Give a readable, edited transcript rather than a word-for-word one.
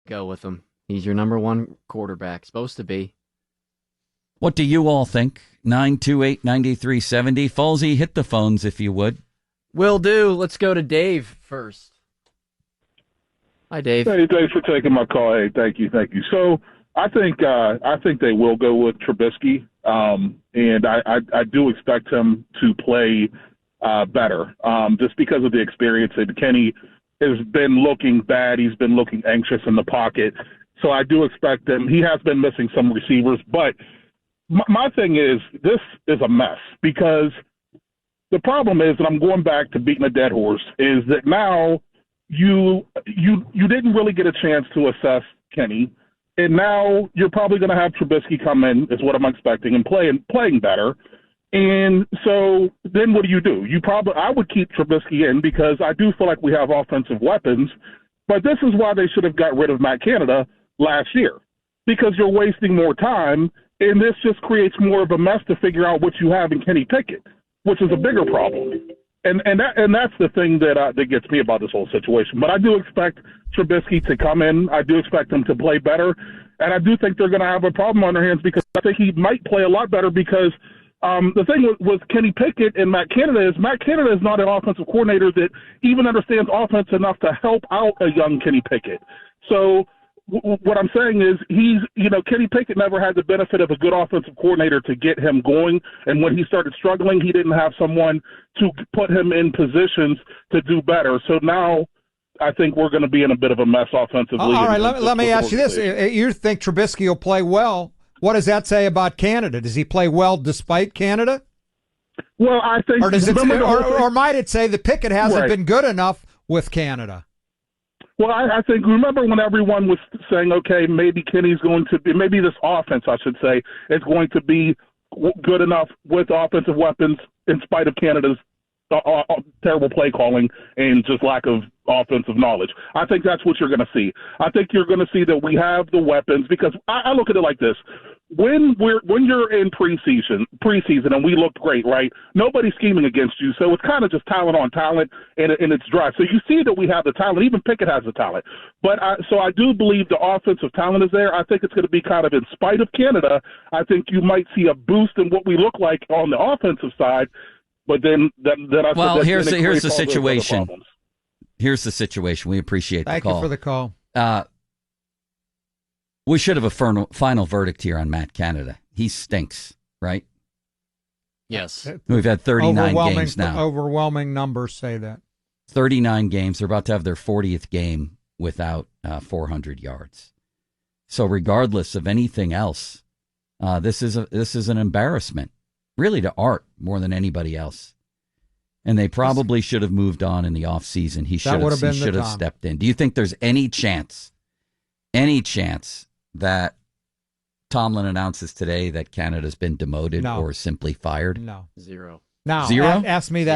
Go with him. He's your number one quarterback. Supposed to be. What do you all think? 928-9370. Falsey, hit the phones if you would. Will do. Let's go to Dave first. Hi, Dave. Hey, thanks for taking my call. Hey, thank you. So I think they will go with Trubisky, and I do expect him to play better, just because of the experience. And Kenny has been looking bad. He's been looking anxious in the pocket. So I do expect him. He has been missing some receivers, but my thing is this is a mess because the problem is, and I'm going back to beating a dead horse, is that now you didn't really get a chance to assess Kenny, and now you're probably going to have Trubisky come in, is what I'm expecting, and playing better. And so then what do? I would keep Trubisky in because I do feel like we have offensive weapons, but this is why they should have got rid of Matt Canada last year, because you're wasting more time, and this just creates more of a mess to figure out what you have in Kenny Pickett, which is a bigger problem. And that's the thing that gets me about this whole situation. But I do expect Trubisky to come in. I do expect him to play better, and I do think they're going to have a problem on their hands because I think he might play a lot better because the thing with Kenny Pickett and Matt Canada is not an offensive coordinator that even understands offense enough to help out a young Kenny Pickett. So what I'm saying is Kenny Pickett never had the benefit of a good offensive coordinator to get him going. And when he started struggling, he didn't have someone to put him in positions to do better. So now I think we're going to be in a bit of a mess offensively. All right, let me ask you this. You think Trubisky will play well. What does that say about Canada? Does he play well despite Canada? Well, I think... Or might it say that Pickett hasn't been good enough with Canada? Well, I think, remember when everyone was saying, okay, maybe Kenny's going to be, maybe this offense, I should say, is going to be good enough with offensive weapons in spite of Canada's terrible play calling and just lack of offensive knowledge. I think that's what you're going to see. I think you're going to see that we have the weapons because I look at it like this. When you're in preseason and we looked great, right? Nobody's scheming against you, so it's kind of just talent on talent, and it's dry. So you see that we have the talent. Even Pickett has the talent. But so I do believe the offensive talent is there. I think it's going to be kind of in spite of Canada. I think you might see a boost in what we look like on the offensive side. But then here's the situation. Here's the situation. We appreciate the call. Thank you for the call. We should have a final verdict here on Matt Canada. He stinks, right? Yes. We've had 39 games now. Overwhelming numbers say that. 39 games. They're about to have their 40th game without 400 yards. So regardless of anything else, this is an embarrassment, really, to Art more than anybody else. And they probably should have moved on in the offseason. He should have stepped in. Do you think there's any chance that Tomlin announces today that Canada's been demoted or simply fired? No. Zero. Now, Zero? Ask me that.